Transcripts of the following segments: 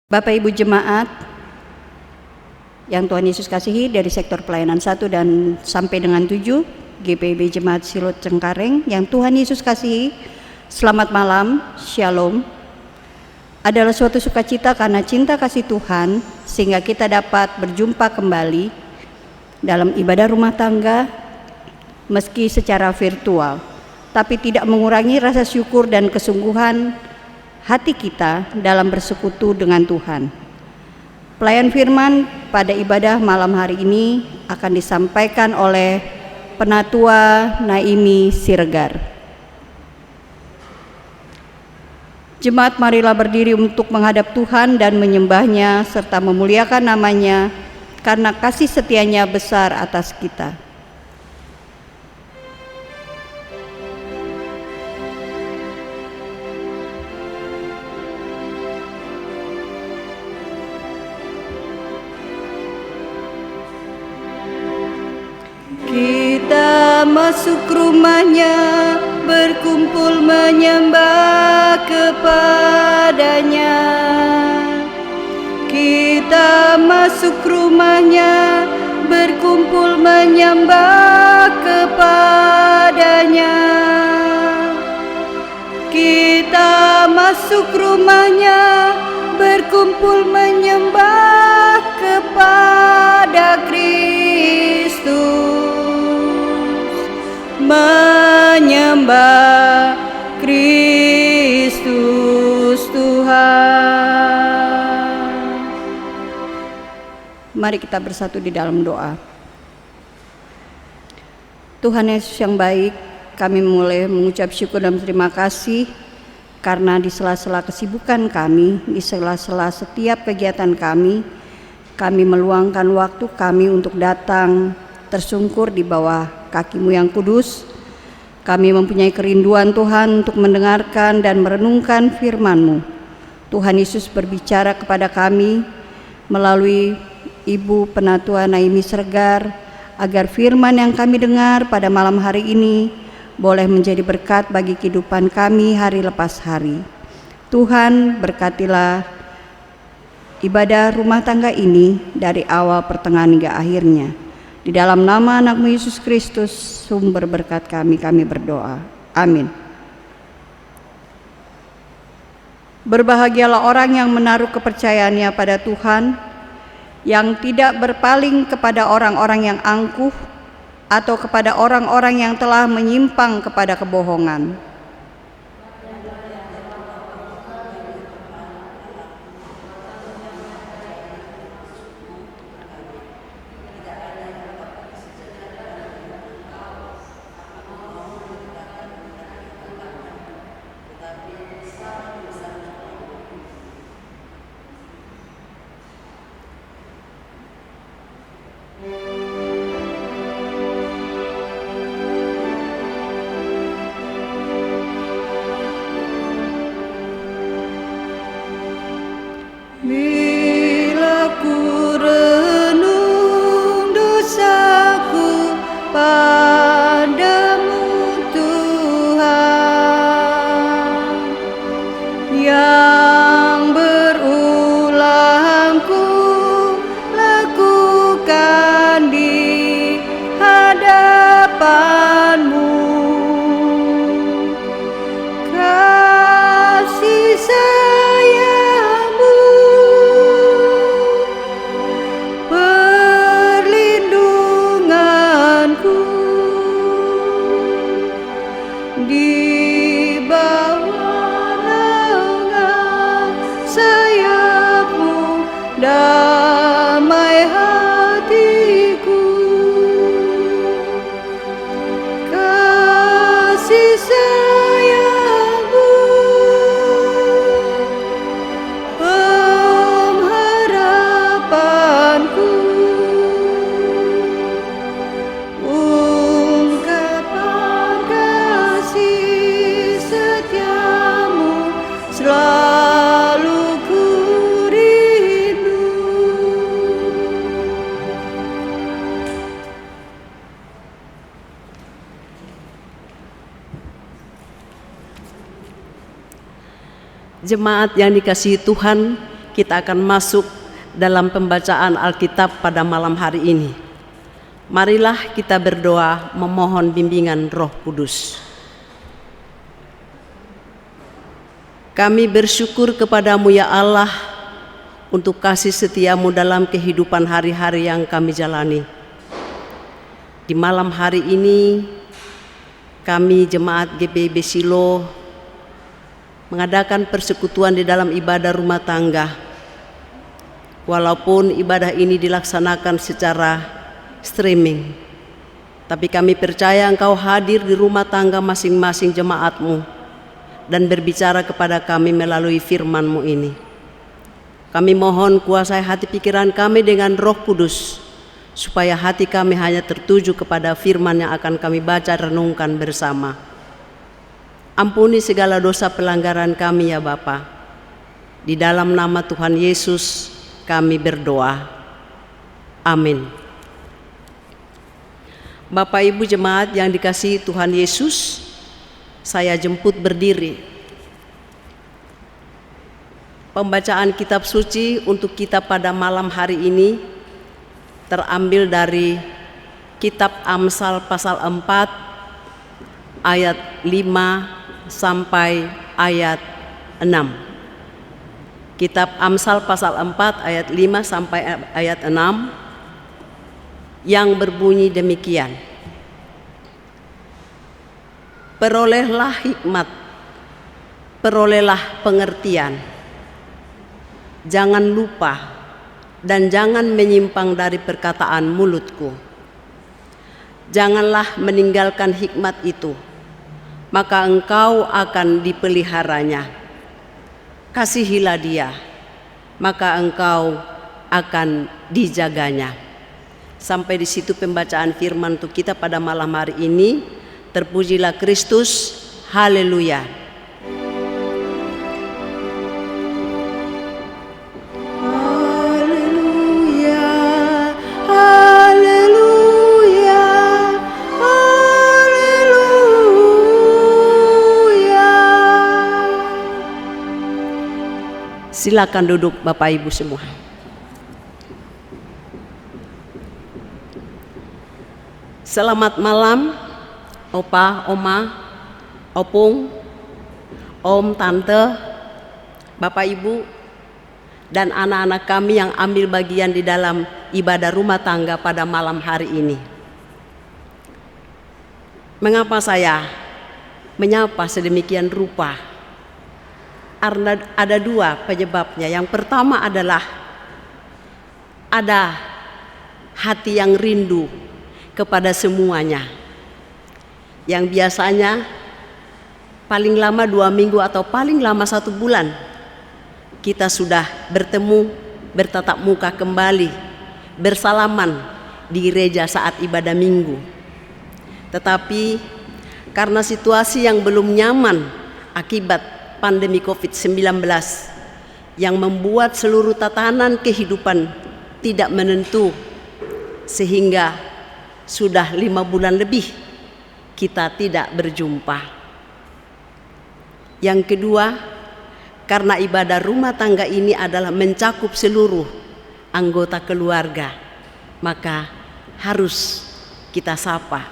Bapak Ibu Jemaat yang Tuhan Yesus kasihi, dari sektor pelayanan 1 dan sampai dengan 7, GPIB Jemaat Silot Cengkareng yang Tuhan Yesus kasihi, selamat malam, Shalom. Adalah suatu sukacita karena cinta kasih Tuhan sehingga kita dapat berjumpa kembali dalam ibadah rumah tangga meski secara virtual, tapi tidak mengurangi rasa syukur dan kesungguhan hati kita dalam bersekutu dengan Tuhan. Pelayan firman pada ibadah malam hari ini akan disampaikan oleh Penatua Naimi Siregar. Jemaat, marilah berdiri untuk menghadap Tuhan dan menyembahnya serta memuliakan namanya karena kasih setianya besar atas kita. Kita masuk rumahnya, berkumpul menyembah kepadanya. Kita masuk rumahnya, berkumpul menyembah kepadanya. Kita masuk rumahnya, berkumpul menyembah kepada Kristus. Menyembah Kristus Tuhan. Mari kita bersatu di dalam doa. Tuhan Yesus yang baik, kami mulai mengucap syukur dan terima kasih karena di sela-sela kesibukan kami, di sela-sela setiap kegiatan kami meluangkan waktu kami untuk datang tersungkur di bawah kaki-Mu yang kudus. Kami mempunyai kerinduan Tuhan untuk mendengarkan dan merenungkan firman-Mu. Tuhan Yesus berbicara kepada kami melalui Ibu Penatua Naimi Siregar agar firman yang kami dengar pada malam hari ini boleh menjadi berkat bagi kehidupan kami hari lepas hari. Tuhan, berkatilah ibadah rumah tangga ini dari awal, pertengahan hingga akhirnya. Di dalam nama anak-Mu Yesus Kristus, sumber berkat kami berdoa. Amin. Berbahagialah orang yang menaruh kepercayaannya pada Tuhan, yang tidak berpaling kepada orang-orang yang angkuh atau kepada orang-orang yang telah menyimpang kepada kebohongan. Bila ku renung dosaku padamu Tuhan, yang berulang ku lakukan di hadapan-Mu, kasih sayang-Mu, perlindunganku di bawah naungan sayap-Mu, damai hatiku, kasih sayang-Mu, pengharapanku, ungkapan kasih setia-Mu selalu ku rindu. Jemaat yang dikasihi Tuhan, kita akan masuk dalam pembacaan Alkitab pada malam hari ini. Marilah kita berdoa memohon bimbingan Roh Kudus. Kami bersyukur kepadamu ya Allah untuk kasih setiamu dalam kehidupan hari-hari yang kami jalani. Di malam hari ini kami jemaat GBI Besilo mengadakan persekutuan di dalam ibadah rumah tangga. Walaupun ibadah ini dilaksanakan secara streaming, tapi kami percaya Engkau hadir di rumah tangga masing-masing jemaat-Mu dan berbicara kepada kami melalui firman-Mu ini. Kami mohon kuasai hati pikiran kami dengan Roh Kudus, supaya hati kami hanya tertuju kepada firman yang akan kami baca renungkan bersama. Ampuni segala dosa pelanggaran kami ya Bapa. Di dalam nama Tuhan Yesus kami berdoa. Amin. Bapak Ibu jemaat yang dikasihi Tuhan Yesus, saya jemput berdiri. Pembacaan kitab suci untuk kita pada malam hari ini terambil dari kitab Amsal pasal 4 ayat 5 sampai ayat 6. Kitab Amsal pasal 4 ayat 5 sampai ayat 6 yang berbunyi demikian. Perolehlah hikmat, perolehlah pengertian. Jangan lupa dan jangan menyimpang dari perkataan mulutku. Janganlah meninggalkan hikmat itu, maka engkau akan dipeliharanya. Kasihilah dia, maka engkau akan dijaganya. Sampai di situ pembacaan firman untuk kita pada malam hari ini. Terpujilah Kristus, haleluya. Haleluya, haleluya, haleluya. Silakan duduk Bapak Ibu semua. Selamat malam Opa, Oma, Opung, Om, Tante, Bapak Ibu, dan anak-anak kami yang ambil bagian di dalam ibadah rumah tangga pada malam hari ini. Mengapa saya menyapa sedemikian rupa? Karena ada dua penyebabnya. Yang pertama adalah ada hati yang rindu kepada semuanya, yang biasanya paling lama 2 minggu atau paling lama 1 bulan kita sudah bertemu, bertatap muka kembali, bersalaman di gereja saat ibadah minggu. Tetapi karena situasi yang belum nyaman akibat pandemi COVID-19 yang membuat seluruh tatanan kehidupan tidak menentu, sehingga sudah 5 bulan lebih kita tidak berjumpa. Yang kedua, karena ibadah rumah tangga ini adalah mencakup seluruh anggota keluarga, maka harus kita sapa.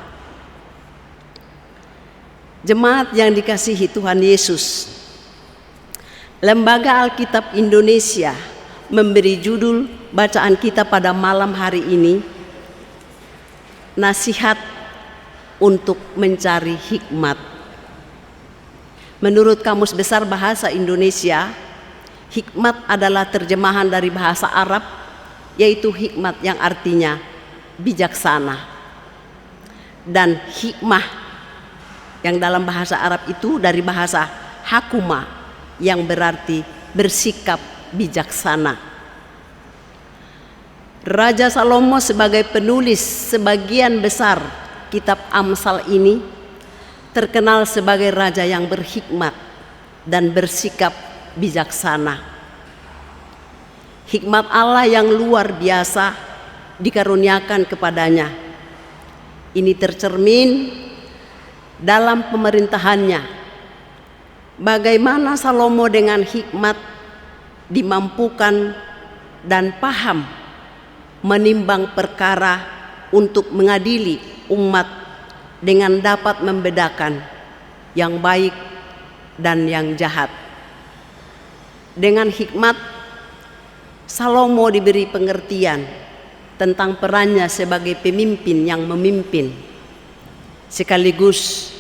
Jemaat yang dikasihi Tuhan Yesus, Lembaga Alkitab Indonesia memberi judul bacaan kita pada malam hari ini, Nasihat untuk mencari hikmat. Menurut Kamus Besar Bahasa Indonesia, hikmat adalah terjemahan dari bahasa Arab, yaitu hikmat yang artinya bijaksana. Dan hikmah yang dalam bahasa Arab itu dari bahasa hakuma, yang berarti bersikap bijaksana. Raja Salomo sebagai penulis sebagian besar kitab Amsal ini terkenal sebagai raja yang berhikmat dan bersikap bijaksana. Hikmat Allah yang luar biasa dikaruniakan kepadanya. Ini tercermin dalam pemerintahannya. Bagaimana Salomo dengan hikmat dimampukan dan paham menimbang perkara untuk mengadili umat dengan dapat membedakan yang baik dan yang jahat. Dengan hikmat, Salomo diberi pengertian tentang perannya sebagai pemimpin yang memimpin, sekaligus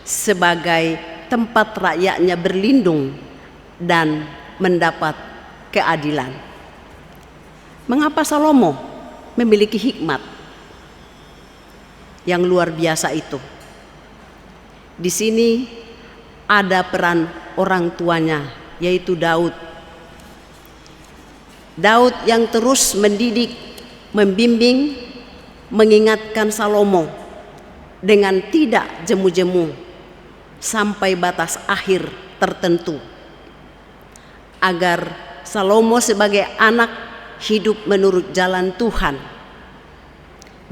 sebagai tempat rakyatnya berlindung dan mendapat keadilan. Mengapa Salomo memiliki hikmat yang luar biasa itu? Di sini ada peran orang tuanya, yaitu Daud. Daud yang terus mendidik, membimbing, mengingatkan Salomo dengan tidak jemu-jemu sampai batas akhir tertentu, agar Salomo sebagai anak hidup menurut jalan Tuhan.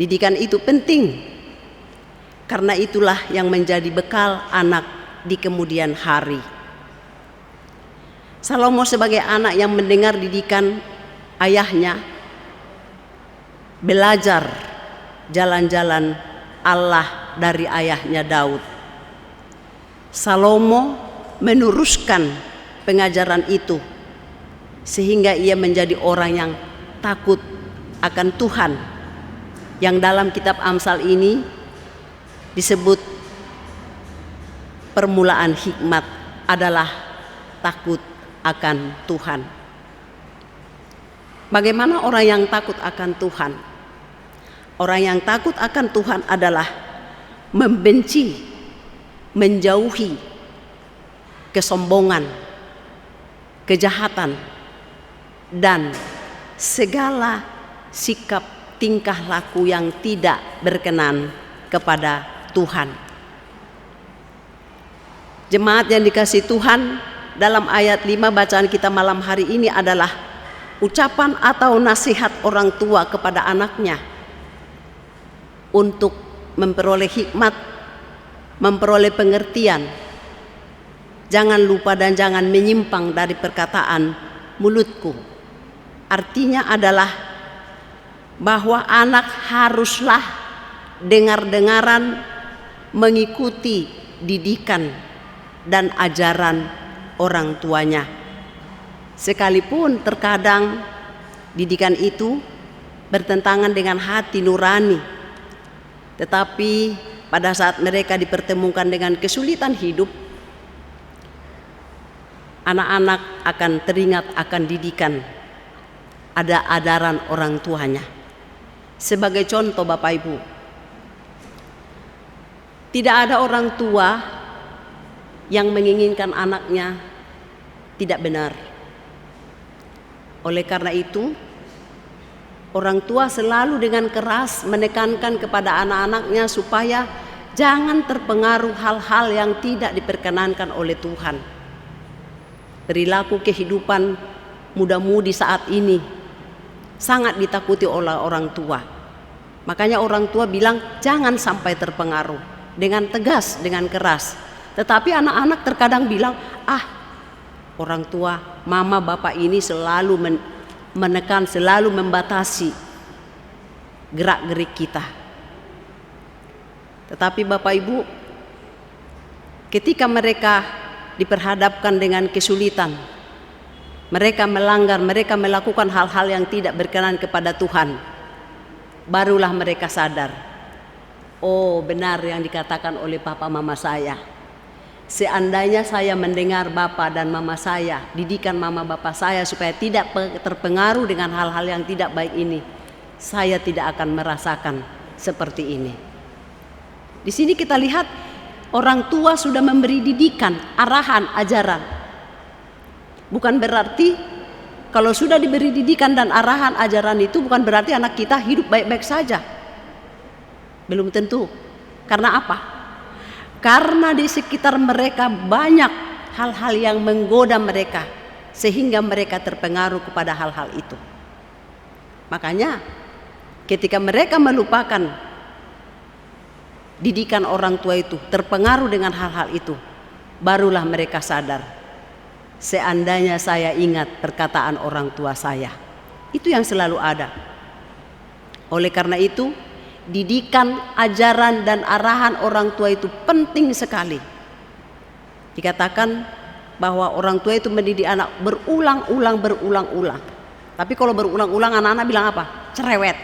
Didikan itu penting, karena itulah yang menjadi bekal anak di kemudian hari. Salomo sebagai anak yang mendengar didikan ayahnya, belajar jalan-jalan Allah dari ayahnya Daud. Salomo meneruskan pengajaran itu sehingga ia menjadi orang yang takut akan Tuhan, yang dalam kitab Amsal ini disebut permulaan hikmat adalah takut akan Tuhan. Bagaimana orang yang takut akan Tuhan? Orang yang takut akan Tuhan adalah membenci, menjauhi kesombongan, kejahatan, dan segala sikap tingkah laku yang tidak berkenan kepada Tuhan. Jemaat yang dikasihi Tuhan, dalam ayat 5 bacaan kita malam hari ini adalah ucapan atau nasihat orang tua kepada anaknya untuk memperoleh hikmat, memperoleh pengertian. Jangan lupa dan jangan menyimpang dari perkataan mulutku. Artinya adalah bahwa anak haruslah dengar-dengaran mengikuti didikan dan ajaran orang tuanya. Sekalipun terkadang didikan itu bertentangan dengan hati nurani, tetapi pada saat mereka dipertemukan dengan kesulitan hidup, anak-anak akan teringat akan didikan, ada ajaran orang tuanya. Sebagai contoh Bapak Ibu, tidak ada orang tua yang menginginkan anaknya tidak benar. Oleh karena itu, orang tua selalu dengan keras menekankan kepada anak-anaknya supaya jangan terpengaruh hal-hal yang tidak diperkenankan oleh Tuhan. Perilaku kehidupan muda-mudi saat ini sangat ditakuti oleh orang tua. Makanya orang tua bilang jangan sampai terpengaruh, dengan tegas, dengan keras. Tetapi anak-anak terkadang bilang, orang tua, mama, bapak ini selalu menekan, selalu membatasi gerak-gerik kita. Tetapi Bapak Ibu, ketika mereka diperhadapkan dengan kesulitan, mereka melanggar, mereka melakukan hal-hal yang tidak berkenan kepada Tuhan, barulah mereka sadar, oh benar yang dikatakan oleh papa mama saya. Seandainya saya mendengar bapak dan mama saya, didikan mama bapak saya supaya tidak terpengaruh dengan hal-hal yang tidak baik ini, saya tidak akan merasakan seperti ini. Di sini kita lihat orang tua sudah memberi didikan, arahan, ajaran. Bukan berarti kalau sudah diberi didikan dan arahan, ajaran itu bukan berarti anak kita hidup baik-baik saja. Belum tentu. Karena apa? Karena di sekitar mereka banyak hal-hal yang menggoda mereka sehingga mereka terpengaruh kepada hal-hal itu. Makanya ketika mereka melupakan didikan orang tua itu, terpengaruh dengan hal-hal itu, barulah mereka sadar. seandainya saya ingat perkataan orang tua saya. Itu yang selalu ada. Oleh karena itu, didikan, ajaran, dan arahan orang tua itu penting sekali. Dikatakan bahwa orang tua itu mendidik anak berulang-ulang. Tapi kalau berulang-ulang anak-anak bilang apa? Cerewet.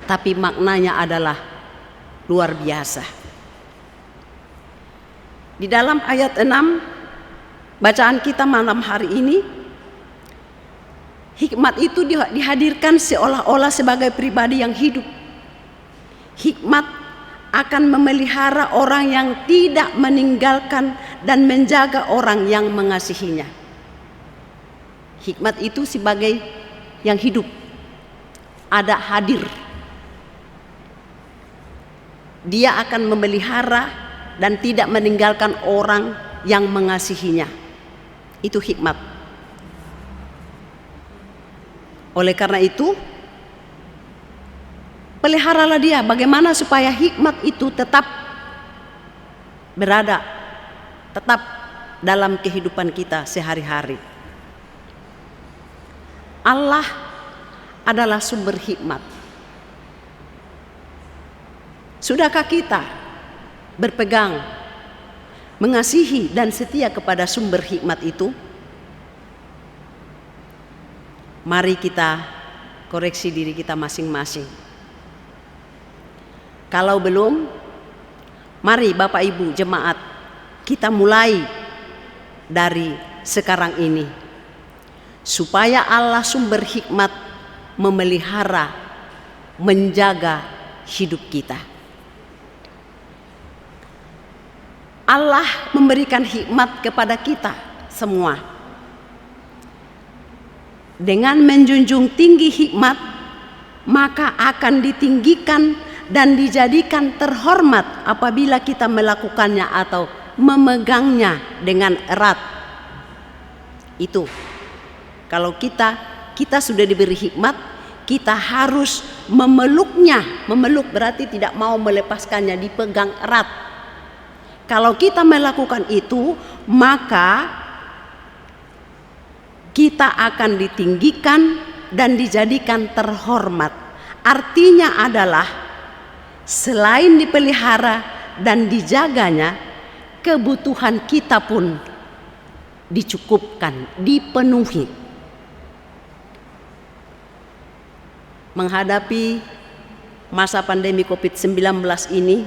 Tapi maknanya adalah luar biasa. Di dalam ayat 6 bacaan kita malam hari ini, hikmat itu dihadirkan seolah-olah sebagai pribadi yang hidup. Hikmat akan memelihara orang yang tidak meninggalkan dan menjaga orang yang mengasihinya. Hikmat itu sebagai yang hidup, ada hadir. Dia akan memelihara dan tidak meninggalkan orang yang mengasihinya. Itu hikmat. Oleh karena itu, peliharalah dia. Bagaimana supaya hikmat itu tetap berada, tetap dalam kehidupan kita sehari-hari. Allah adalah sumber hikmat. Sudahkah kita berpegang, mengasihi dan setia kepada sumber hikmat itu? Mari kita koreksi diri kita masing-masing. Kalau belum, mari Bapak Ibu jemaat, kita mulai dari sekarang ini, supaya Allah sumber hikmat memelihara, menjaga hidup kita. Allah memberikan hikmat kepada kita semua. Dengan menjunjung tinggi hikmat, maka akan ditinggikan dan dijadikan terhormat apabila kita melakukannya atau memegangnya dengan erat. Itu kalau kita sudah diberi hikmat, kita harus memeluknya. Memeluk berarti tidak mau melepaskannya, dipegang erat. Kalau kita melakukan itu, maka kita akan ditinggikan dan dijadikan terhormat. Artinya adalah selain dipelihara dan dijaganya, kebutuhan kita pun dicukupkan, dipenuhi. Menghadapi masa pandemi COVID-19 ini,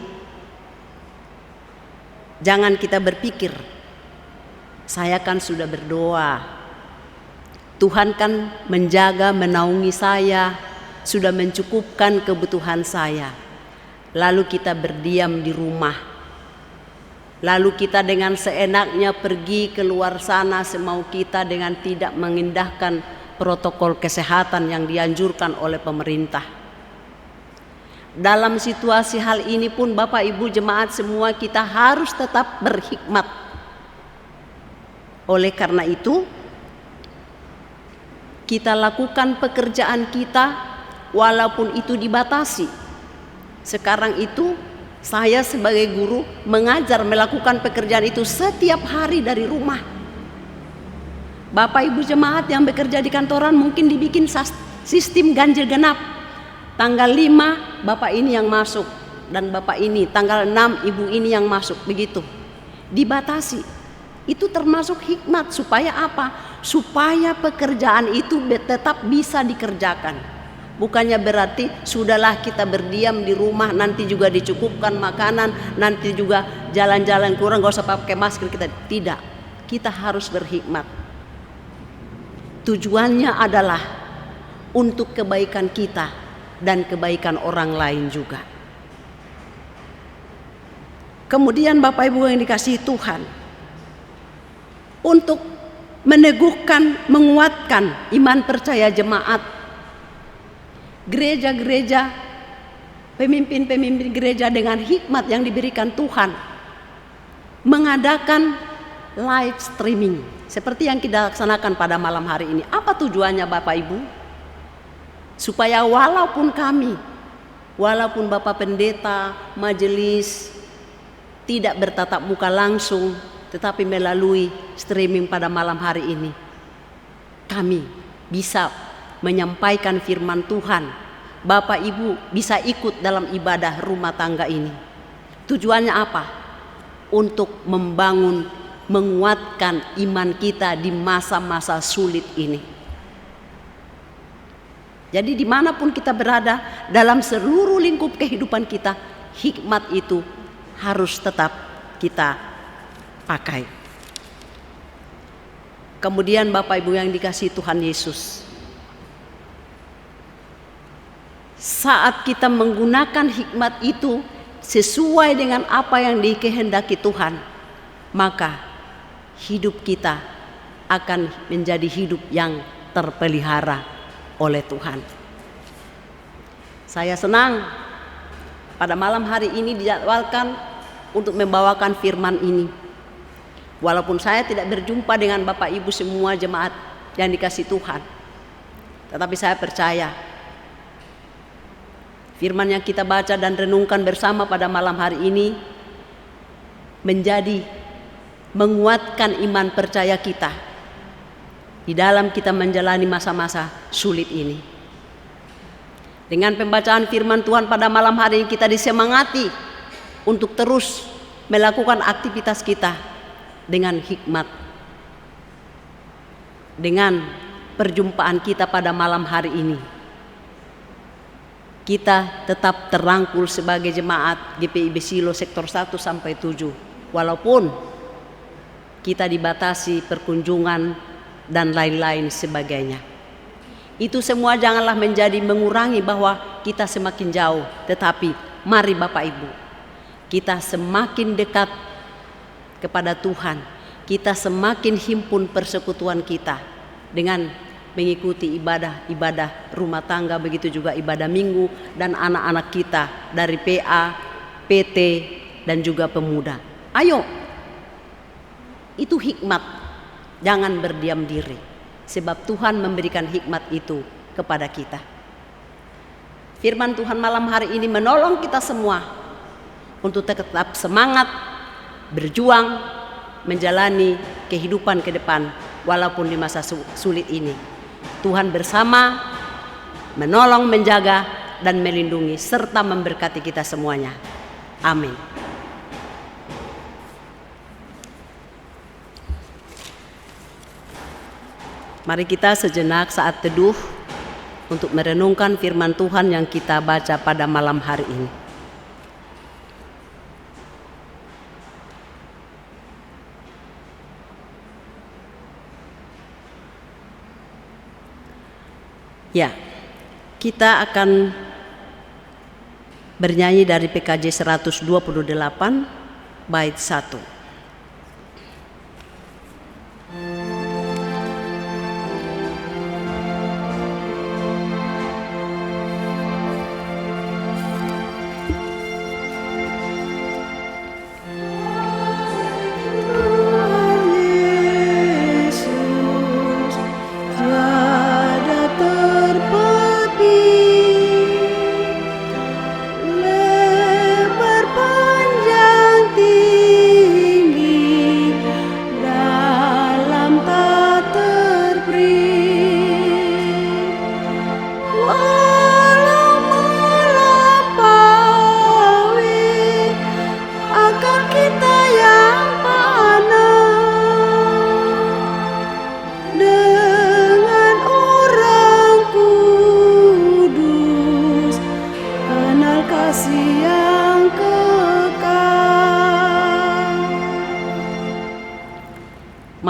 jangan kita berpikir, saya kan sudah berdoa, Tuhan kan menjaga, menaungi saya, sudah mencukupkan kebutuhan saya. Lalu kita berdiam di rumah. Lalu kita dengan seenaknya pergi keluar sana semau kita dengan tidak mengindahkan protokol kesehatan yang dianjurkan oleh pemerintah. Dalam situasi hal ini pun Bapak Ibu jemaat semua, kita harus tetap berhikmat. Oleh karena itu, kita lakukan pekerjaan kita walaupun itu dibatasi. Sekarang itu saya sebagai guru mengajar melakukan pekerjaan itu setiap hari dari rumah. Bapak Ibu jemaat yang bekerja di kantoran mungkin dibikin sistem ganjil genap. Tanggal 5 Bapak ini yang masuk dan Bapak ini, tanggal 6 Ibu ini yang masuk, begitu. Dibatasi. Itu termasuk hikmat supaya apa? Supaya pekerjaan itu tetap bisa dikerjakan. Bukannya berarti sudahlah kita berdiam di rumah, nanti juga dicukupkan makanan, nanti juga jalan-jalan kurang, gak usah pakai masker kita. Tidak, kita harus berhikmat. Tujuannya adalah untuk kebaikan kita dan kebaikan orang lain juga. Kemudian Bapak Ibu yang dikasihi Tuhan, untuk meneguhkan, menguatkan iman percaya jemaat, gereja-gereja, pemimpin-pemimpin gereja dengan hikmat yang diberikan Tuhan, mengadakan live streaming seperti yang kita laksanakan pada malam hari ini. Apa tujuannya Bapak Ibu? Supaya walaupun kami, walaupun Bapak Pendeta, majelis tidak bertatap muka langsung, tetapi melalui streaming pada malam hari ini kami bisa menyampaikan firman Tuhan. Bapak Ibu bisa ikut dalam ibadah rumah tangga ini. Tujuannya apa? Untuk membangun, menguatkan iman kita di masa-masa sulit ini. Jadi dimanapun kita berada, dalam seluruh lingkup kehidupan kita, hikmat itu harus tetap kita pakai. Kemudian Bapak Ibu yang dikasihi Tuhan Yesus, saat kita menggunakan hikmat itu sesuai dengan apa yang dikehendaki Tuhan, maka hidup kita akan menjadi hidup yang terpelihara oleh Tuhan. Saya senang pada malam hari ini dijadwalkan untuk membawakan firman ini. Walaupun saya tidak berjumpa dengan Bapak Ibu semua jemaat yang dikasihi Tuhan, tetapi saya percaya firman yang kita baca dan renungkan bersama pada malam hari ini menjadi menguatkan iman percaya kita di dalam kita menjalani masa-masa sulit ini. Dengan pembacaan firman Tuhan pada malam hari ini kita disemangati untuk terus melakukan aktivitas kita dengan hikmat. Dengan perjumpaan kita pada malam hari ini, kita tetap terangkul sebagai jemaat GPIB Silo sektor 1 sampai 7, walaupun kita dibatasi perkunjungan dan lain-lain sebagainya. Itu semua janganlah menjadi mengurangi bahwa kita semakin jauh, tetapi mari Bapak Ibu, kita semakin dekat kepada Tuhan, kita semakin himpun persekutuan kita dengan mengikuti ibadah rumah tangga, begitu juga ibadah minggu, dan anak-anak kita dari PA, PT, dan juga pemuda. Ayo, itu hikmat, jangan berdiam diri, sebab Tuhan memberikan hikmat itu kepada kita. Firman Tuhan malam hari ini menolong kita semua untuk tetap semangat, berjuang, menjalani kehidupan ke depan walaupun di masa sulit ini. Tuhan bersama, menolong, menjaga, dan melindungi, serta memberkati kita semuanya. Amin. Mari kita sejenak saat teduh untuk merenungkan firman Tuhan yang kita baca pada malam hari ini. Ya, kita akan bernyanyi dari PKJ 128 bait 1.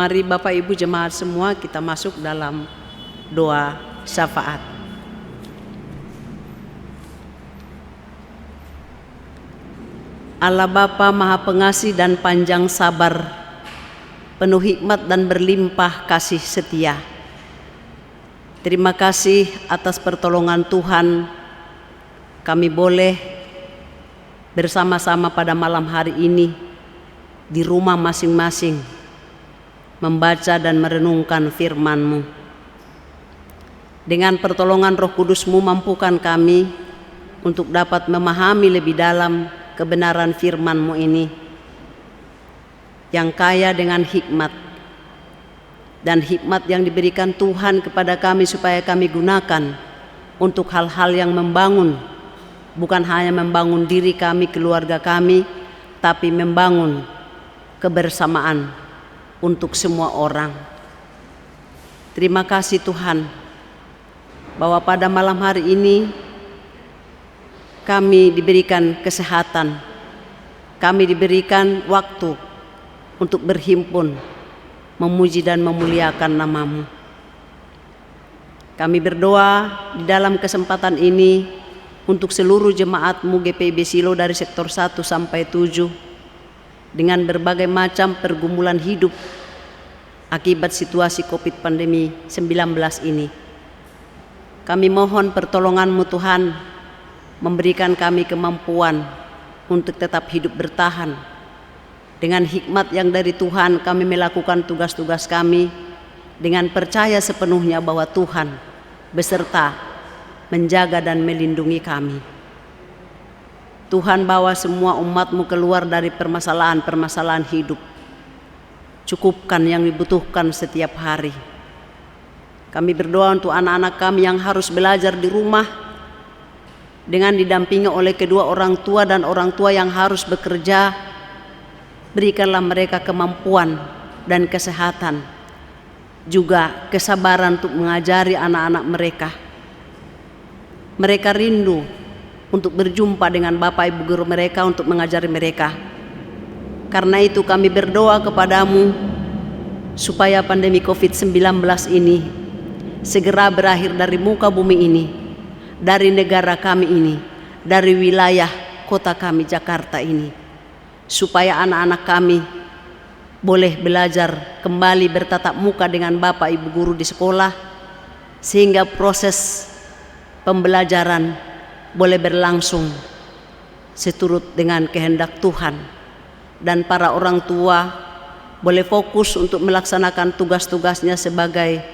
Mari Bapak Ibu jemaat semua kita masuk dalam doa syafaat. Allah Bapa Maha Pengasih dan panjang sabar, penuh hikmat dan berlimpah kasih setia. Terima kasih atas pertolongan Tuhan, kami boleh bersama-sama pada malam hari ini di rumah masing-masing membaca dan merenungkan firman-Mu. Dengan pertolongan Roh Kudus-Mu mampukan kami untuk dapat memahami lebih dalam kebenaran firman-Mu ini, yang kaya dengan hikmat, dan hikmat yang diberikan Tuhan kepada kami supaya kami gunakan untuk hal-hal yang membangun, bukan hanya membangun diri kami, keluarga kami, tapi membangun kebersamaan untuk semua orang. Terima kasih Tuhan bahwa pada malam hari ini kami diberikan kesehatan, kami diberikan waktu untuk berhimpun, memuji dan memuliakan nama-Mu. Kami berdoa di dalam kesempatan ini untuk seluruh jemaat-Mu GPIB Silo dari sektor 1 sampai 7 dengan berbagai macam pergumulan hidup akibat situasi COVID pandemi 19 ini. Kami mohon pertolongan-Mu Tuhan, memberikan kami kemampuan untuk tetap hidup bertahan. Dengan hikmat yang dari Tuhan kami melakukan tugas-tugas kami dengan percaya sepenuhnya bahwa Tuhan beserta menjaga dan melindungi kami. Tuhan bawa semua umat-Mu keluar dari permasalahan-permasalahan hidup. Cukupkan yang dibutuhkan setiap hari. Kami berdoa untuk anak-anak kami yang harus belajar di rumah dengan didampingi oleh kedua orang tua dan orang tua yang harus bekerja. Berikanlah mereka kemampuan dan kesehatan, juga kesabaran untuk mengajari anak-anak mereka. Mereka rindu untuk berjumpa dengan Bapak Ibu guru mereka untuk mengajari mereka. Karena itu kami berdoa kepadamu supaya pandemi COVID-19 ini segera berakhir dari muka bumi ini, dari negara kami ini, dari wilayah kota kami Jakarta ini, supaya anak-anak kami boleh belajar kembali bertatap muka dengan Bapak Ibu guru di sekolah, sehingga proses pembelajaran boleh berlangsung seturut dengan kehendak Tuhan, dan para orang tua boleh fokus untuk melaksanakan tugas-tugasnya sebagai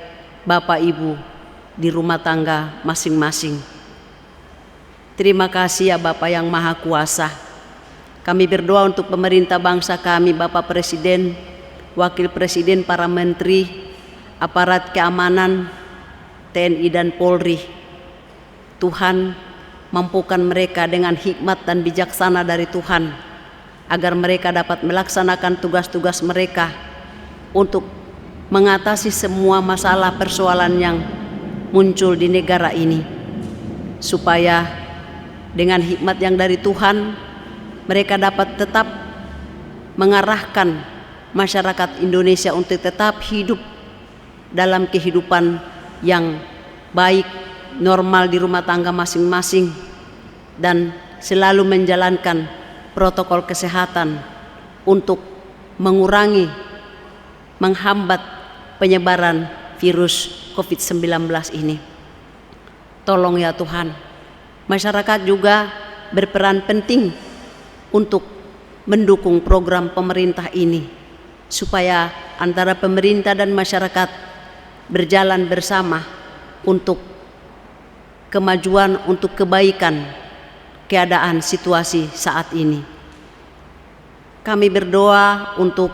Bapak Ibu di rumah tangga masing-masing. Terima kasih ya Bapak yang Maha Kuasa. Kami berdoa untuk pemerintah bangsa kami, Bapak Presiden, Wakil Presiden, para menteri, aparat keamanan, TNI dan Polri. Tuhan, mampukan mereka dengan hikmat dan bijaksana dari Tuhan, agar mereka dapat melaksanakan tugas-tugas mereka untuk mengatasi semua masalah persoalan yang muncul di negara ini, supaya dengan hikmat yang dari Tuhan mereka dapat tetap mengarahkan masyarakat Indonesia untuk tetap hidup dalam kehidupan yang baik, normal di rumah tangga masing-masing, dan selalu menjalankan protokol kesehatan untuk mengurangi, menghambat penyebaran virus COVID-19 ini. Tolong ya Tuhan, masyarakat juga berperan penting untuk mendukung program pemerintah ini, supaya antara pemerintah dan masyarakat berjalan bersama untuk kemajuan, untuk kebaikan keadaan situasi saat ini. Kami berdoa untuk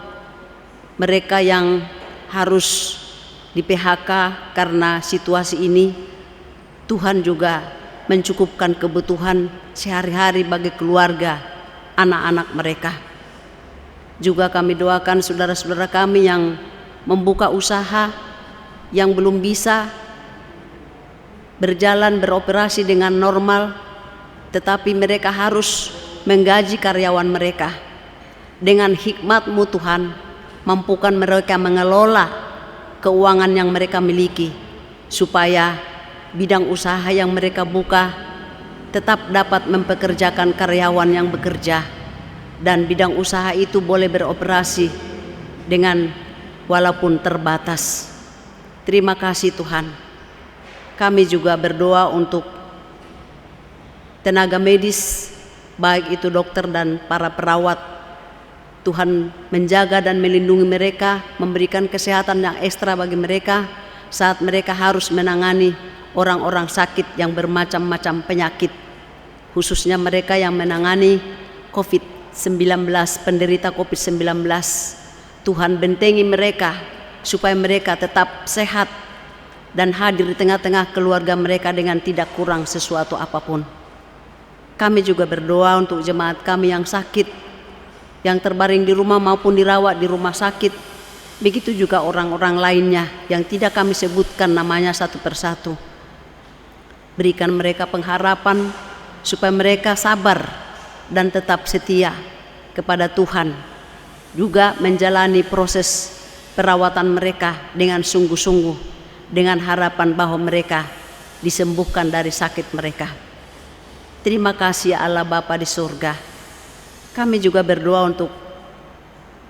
mereka yang harus di PHK karena situasi ini. Tuhan juga mencukupkan kebutuhan sehari-hari bagi keluarga, anak-anak mereka. Juga kami doakan saudara-saudara kami yang membuka usaha, yang belum bisa berjalan beroperasi dengan normal, tetapi mereka harus menggaji karyawan mereka. Dengan hikmat-Mu Tuhan, mampukan mereka mengelola keuangan yang mereka miliki, supaya bidang usaha yang mereka buka tetap dapat mempekerjakan karyawan yang bekerja, dan bidang usaha itu boleh beroperasi dengan walaupun terbatas. Terima kasih Tuhan. Kami juga berdoa untuk tenaga medis, baik itu dokter dan para perawat. Tuhan menjaga dan melindungi mereka, memberikan kesehatan yang ekstra bagi mereka saat mereka harus menangani orang-orang sakit yang bermacam-macam penyakit, khususnya mereka yang menangani COVID-19, penderita COVID-19, Tuhan bentengi mereka supaya mereka tetap sehat dan hadir di tengah-tengah keluarga mereka dengan tidak kurang sesuatu apapun. Kami juga berdoa untuk jemaat kami yang sakit, yang terbaring di rumah maupun dirawat di rumah sakit. Begitu juga orang-orang lainnya yang tidak kami sebutkan namanya satu persatu. Berikan mereka pengharapan supaya mereka sabar dan tetap setia kepada Tuhan, juga menjalani proses perawatan mereka dengan sungguh-sungguh, dengan harapan bahwa mereka disembuhkan dari sakit mereka. Terima kasih ya Allah Bapa di surga. Kami juga berdoa untuk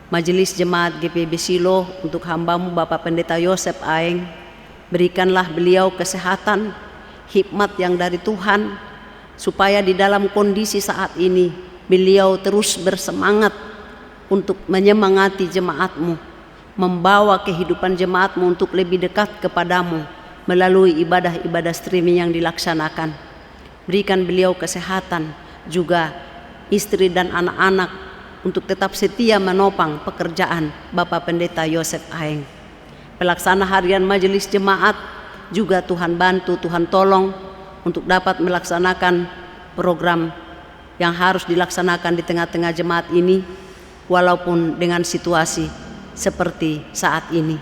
Majelis Jemaat GPIB Silo, untuk hamba-Mu Bapak Pendeta Yosef Aeng. Berikanlah beliau kesehatan, hikmat yang dari Tuhan, supaya di dalam kondisi saat ini beliau terus bersemangat untuk menyemangati jemaat-Mu, membawa kehidupan jemaat-Mu untuk lebih dekat kepadamu melalui ibadah-ibadah streaming yang dilaksanakan. Berikan beliau kesehatan, juga istri dan anak-anak untuk tetap setia menopang pekerjaan Bapak Pendeta Yosef Aeng. Pelaksana harian majelis jemaat juga Tuhan bantu, Tuhan tolong untuk dapat melaksanakan program yang harus dilaksanakan di tengah-tengah jemaat ini, walaupun dengan situasi seperti saat ini.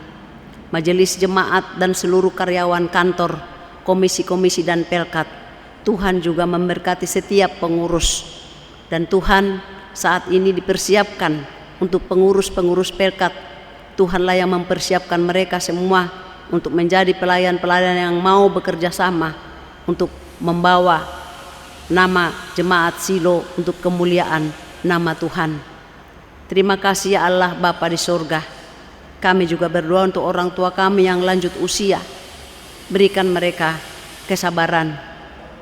Majelis jemaat dan seluruh karyawan kantor, komisi-komisi dan pelkat, Tuhan juga memberkati setiap pengurus. Dan Tuhan saat ini dipersiapkan untuk pengurus-pengurus pelkat. Tuhanlah yang mempersiapkan mereka semua untuk menjadi pelayan-pelayan yang mau bekerja sama untuk membawa nama jemaat Silo untuk kemuliaan nama Tuhan. Terima kasih ya Allah Bapa di surga. Kami juga berdoa untuk orang tua kami yang lanjut usia. Berikan mereka kesabaran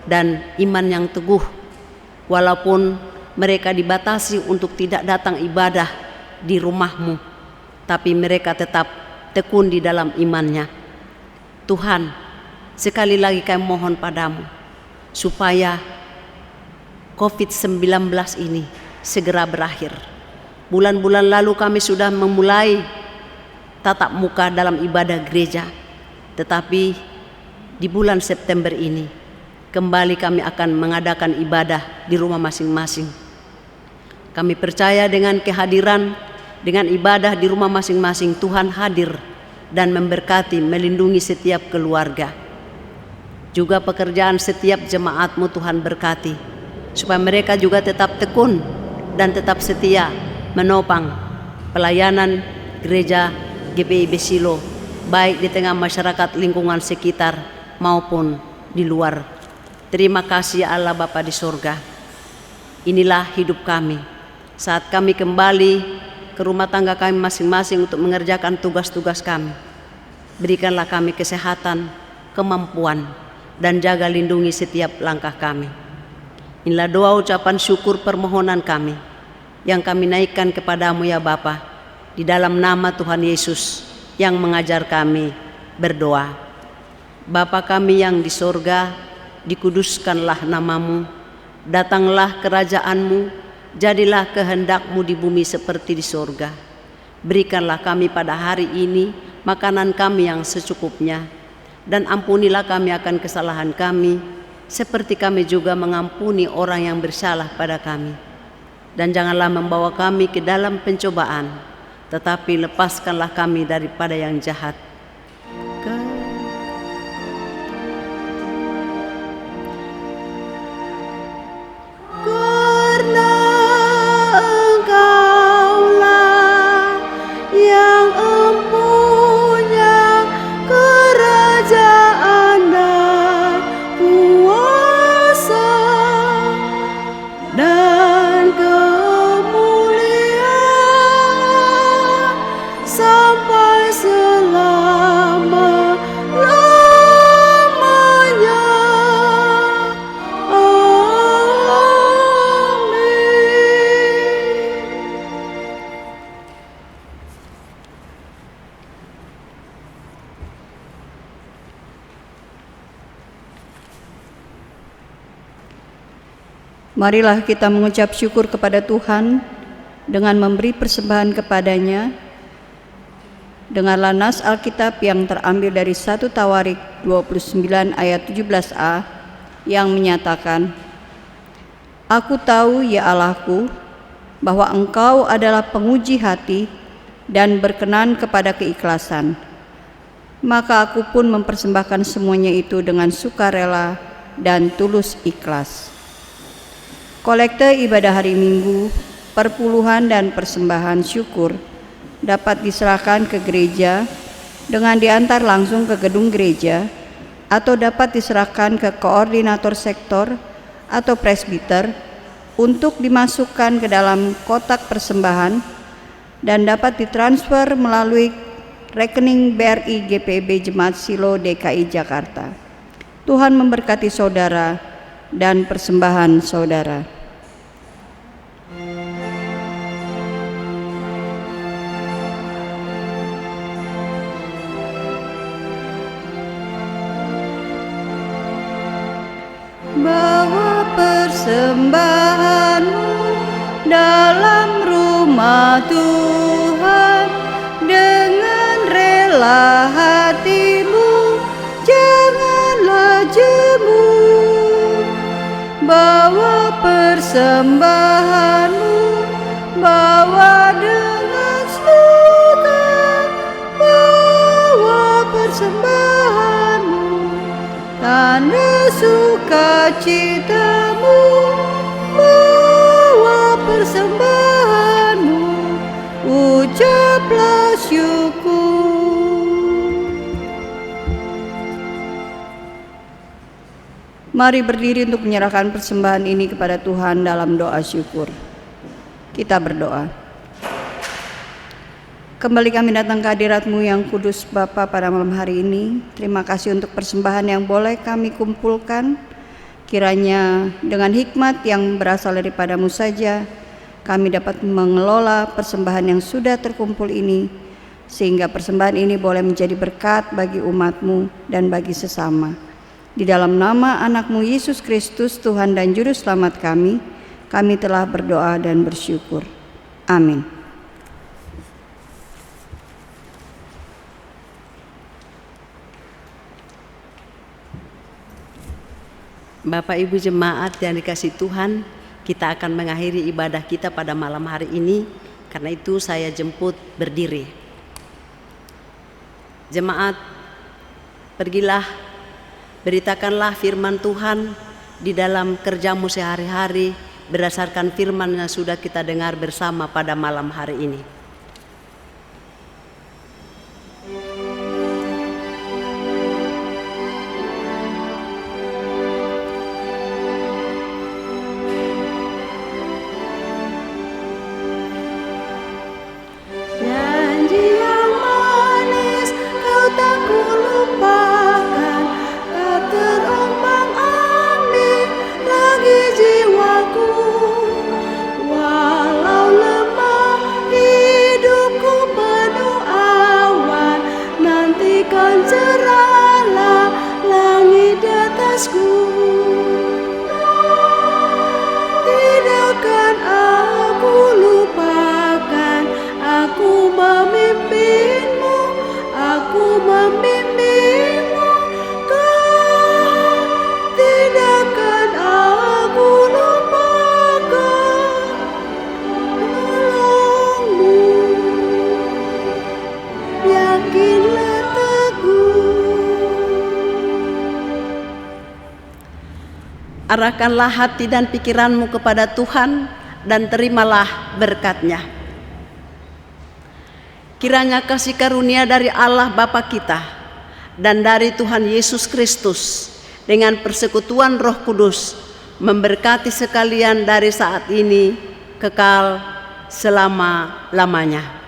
dan iman yang teguh, walaupun mereka dibatasi untuk tidak datang ibadah di rumah-Mu, tapi mereka tetap tekun di dalam imannya. Tuhan, sekali lagi kami mohon padamu supaya COVID-19 ini segera berakhir. Bulan-bulan lalu kami sudah memulai tatap muka dalam ibadah gereja, tetapi di bulan September ini kembali kami akan mengadakan ibadah di rumah masing-masing. Kami percaya dengan kehadiran, dengan ibadah di rumah masing-masing, Tuhan hadir dan memberkati, melindungi setiap keluarga. Juga pekerjaan setiap jemaat-Mu Tuhan berkati, supaya mereka juga tetap tekun dan tetap setia menopang pelayanan gereja GPIB Silo, baik di tengah masyarakat lingkungan sekitar maupun di luar. Terima kasih ya Allah Bapa di surga. Inilah hidup kami saat kami kembali ke rumah tangga kami masing-masing untuk mengerjakan tugas-tugas kami. Berikanlah kami kesehatan, kemampuan, dan jaga lindungi setiap langkah kami. Inilah doa ucapan syukur permohonan kami yang kami naikkan kepadamu ya Bapa, di dalam nama Tuhan Yesus yang mengajar kami berdoa. Bapa kami yang di sorga, dikuduskanlah namamu, datanglah kerajaan-Mu, jadilah kehendak-Mu di bumi seperti di sorga. Berikanlah kami pada hari ini makanan kami yang secukupnya, dan ampunilah kami akan kesalahan kami, seperti kami juga mengampuni orang yang bersalah pada kami. Dan janganlah membawa kami ke dalam pencobaan, tetapi lepaskanlah kami daripada yang jahat. Karena Engkaulah yang empunya kerajaan dan kuasa dan kemuliaan sampai selama-lamanya. Amin. Marilah kita mengucap syukur kepada Tuhan dengan memberi persembahan kepadanya Dengarlah nas Alkitab yang terambil dari 1 Tawarik 29 ayat 17a yang menyatakan, Aku tahu ya Allahku, bahwa Engkau adalah penguji hati dan berkenan kepada keikhlasan. Maka aku pun mempersembahkan semuanya itu dengan sukarela dan tulus ikhlas. Kolekte ibadah hari Minggu, perpuluhan dan persembahan syukur dapat diserahkan ke gereja dengan diantar langsung ke gedung gereja atau dapat diserahkan ke koordinator sektor atau presbiter untuk dimasukkan ke dalam kotak persembahan dan dapat ditransfer melalui rekening BRI GPB Jemaat Silo DKI Jakarta. Tuhan memberkati saudara dan persembahan saudara. Bawa persembahanmu dalam rumah Tuhan dengan rela hatimu, janganlah jemu. Bawa persembahanmu, bawa dengan suka, bawa persembahanmu, tanda sukacitamu, bawa persembahanmu, ucaplah syukur. Mari berdiri untuk menyerahkan persembahan ini kepada Tuhan dalam doa syukur. Kita berdoa. Kembali kami datang ke hadirat-Mu yang kudus Bapa pada malam hari ini. Terima kasih untuk persembahan yang boleh kami kumpulkan. Kiranya dengan hikmat yang berasal daripada-Mu saja, kami dapat mengelola persembahan yang sudah terkumpul ini, sehingga persembahan ini boleh menjadi berkat bagi umat-Mu dan bagi sesama. Di dalam nama anak-Mu Yesus Kristus, Tuhan dan Juru Selamat kami telah berdoa dan bersyukur. Amin. Bapak Ibu jemaat yang dikasihi Tuhan, kita akan mengakhiri ibadah kita pada malam hari ini. Karena itu saya jemput berdiri. Jemaat, pergilah, beritakanlah firman Tuhan di dalam kerjamu sehari-hari berdasarkan firman yang sudah kita dengar bersama pada malam hari ini. Tidakkan aku lupakan, aku memimpinmu, aku membimbingmu. Kau tidakkan aku lupakan, tolongmu, yakinlah teguh. Arahkanlah hati dan pikiranmu kepada Tuhan dan terimalah berkat-Nya. Kiranya kasih karunia dari Allah Bapa kita dan dari Tuhan Yesus Kristus dengan persekutuan Roh Kudus memberkati sekalian dari saat ini kekal selama-lamanya.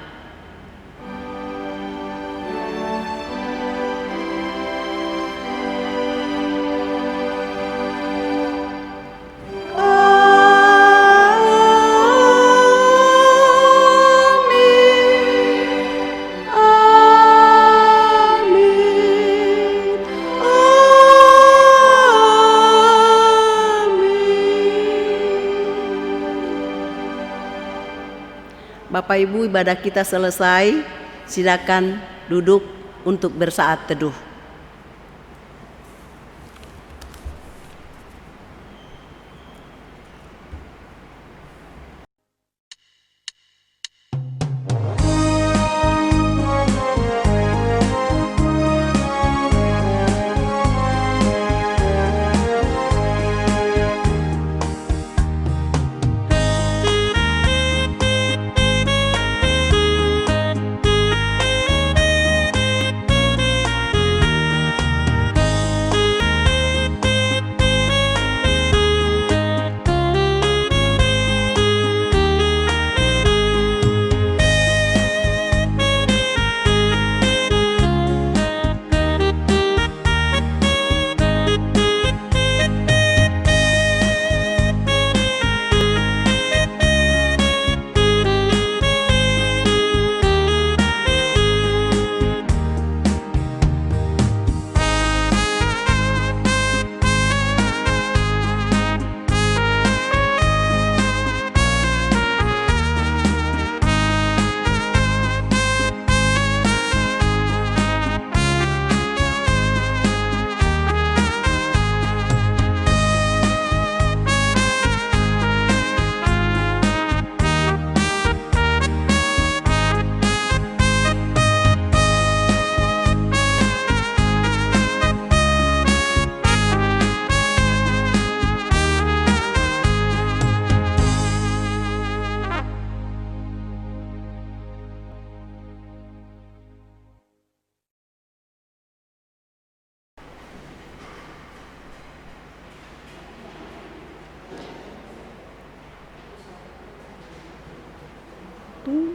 Bapak Ibu, ibadah kita selesai. Silakan duduk untuk bersaat teduh.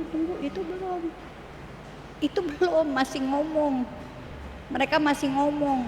Tunggu, itu belum, masih ngomong. Mereka masih ngomong.